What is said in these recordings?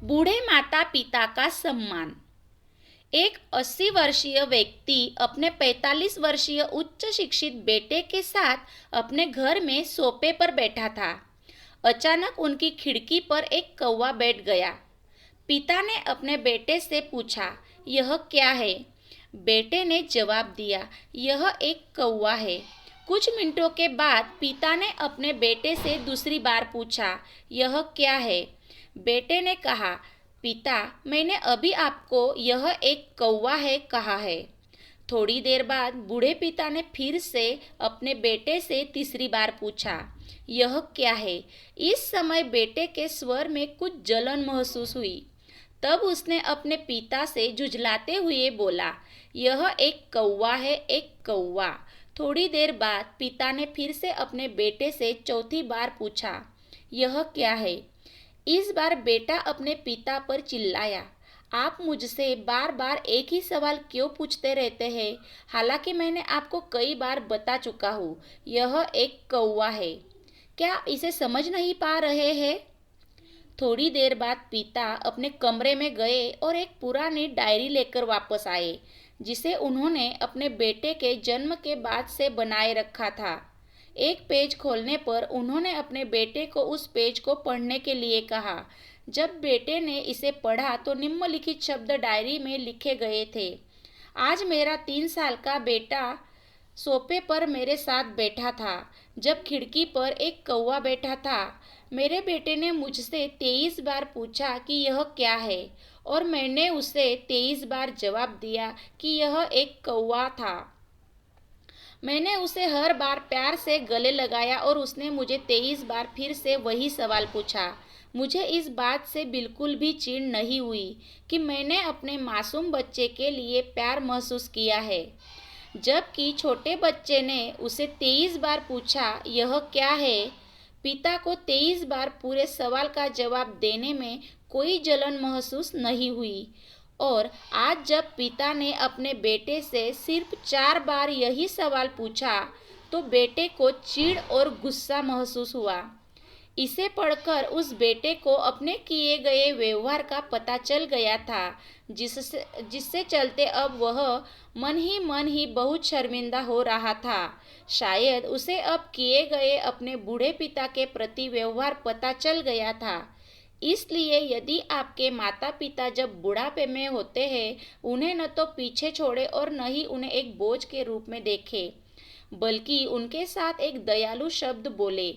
बूढ़े माता पिता का सम्मान। एक 80 वर्षीय व्यक्ति अपने 45 वर्षीय उच्च शिक्षित बेटे के साथ अपने घर में सोफे पर बैठा था। अचानक उनकी खिड़की पर एक कौवा बैठ गया। पिता ने अपने बेटे से पूछा, यह क्या है? बेटे ने जवाब दिया, यह एक कौवा है। कुछ मिनटों के बाद पिता ने अपने बेटे से दूसरी बार पूछा, यह क्या है? बेटे ने कहा, पिता, मैंने अभी आपको यह एक कौवा है कहा है। थोड़ी देर बाद बूढ़े पिता ने फिर से अपने बेटे से तीसरी बार पूछा, यह क्या है? इस समय बेटे के स्वर में कुछ जलन महसूस हुई। तब उसने अपने पिता से झुंझलाते हुए बोला, यह एक कौवा है, एक कौवा। थोड़ी देर बाद पिता ने फिर से अपने बेटे से चौथी बार पूछा, यह क्या है? इस बार बेटा अपने पिता पर चिल्लाया, आप मुझसे बार बार एक ही सवाल क्यों पूछते रहते हैं? हालांकि मैंने आपको कई बार बता चुका हूँ, यह एक कौवा है। क्या इसे समझ नहीं पा रहे हैं? थोड़ी देर बाद पिता अपने कमरे में गए और एक पुरानी डायरी लेकर वापस आए, जिसे उन्होंने अपने बेटे के जन्म के बाद से बनाए रखा था। एक पेज खोलने पर उन्होंने अपने बेटे को उस पेज को पढ़ने के लिए कहा। जब बेटे ने इसे पढ़ा तो निम्नलिखित शब्द डायरी में लिखे गए थे। आज मेरा 3 साल का बेटा सोफे पर मेरे साथ बैठा था जब खिड़की पर एक कौवा बैठा था। मेरे बेटे ने मुझसे 23 बार पूछा कि यह क्या है, और मैंने उसे 23 बार जवाब दिया कि यह एक कौवा था। मैंने उसे हर बार प्यार से गले लगाया और उसने मुझे 23 बार फिर से वही सवाल पूछा। मुझे इस बात से बिल्कुल भी चिढ़ नहीं हुई कि मैंने अपने मासूम बच्चे के लिए प्यार महसूस किया है, जबकि छोटे बच्चे ने उसे 23 बार पूछा, यह क्या है? पिता को 23 बार पूरे सवाल का जवाब देने में कोई जलन महसूस नहीं हुई, और आज जब पिता ने अपने बेटे से सिर्फ 4 बार यही सवाल पूछा तो बेटे को चिढ़ और गुस्सा महसूस हुआ। इसे पढ़कर उस बेटे को अपने किए गए व्यवहार का पता चल गया था, जिससे चलते अब वह मन ही बहुत शर्मिंदा हो रहा था। शायद उसे अब किए गए अपने बूढ़े पिता के प्रति व्यवहार पता चल गया था। इसलिए यदि आपके माता पिता जब बुढ़ापे में होते हैं, उन्हें न तो पीछे छोड़े और न ही उन्हें एक बोझ के रूप में देखें, बल्कि उनके साथ एक दयालु शब्द बोले।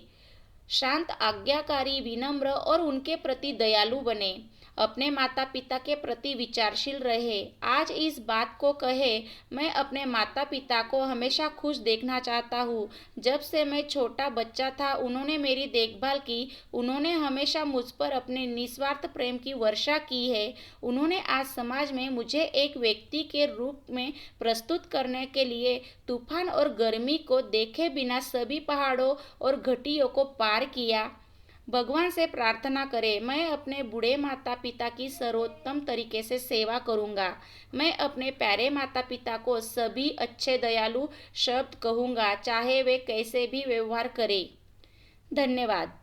शांत, आज्ञाकारी, विनम्र और उनके प्रति दयालु बने। अपने माता पिता के प्रति विचारशील रहे। आज इस बात को कहे, मैं अपने माता पिता को हमेशा खुश देखना चाहता हूँ। जब से मैं छोटा बच्चा था उन्होंने मेरी देखभाल की। उन्होंने हमेशा मुझ पर अपने निस्वार्थ प्रेम की वर्षा की है। उन्होंने आज समाज में मुझे एक व्यक्ति के रूप में प्रस्तुत करने के लिए तूफान और गर्मी को देखे बिना सभी पहाड़ों और घाटियों को पार किया। भगवान से प्रार्थना करें, मैं अपने बूढ़े माता पिता की सर्वोत्तम तरीके से सेवा करूंगा। मैं अपने प्यारे माता पिता को सभी अच्छे दयालु शब्द कहूंगा, चाहे वे कैसे भी व्यवहार करें। धन्यवाद।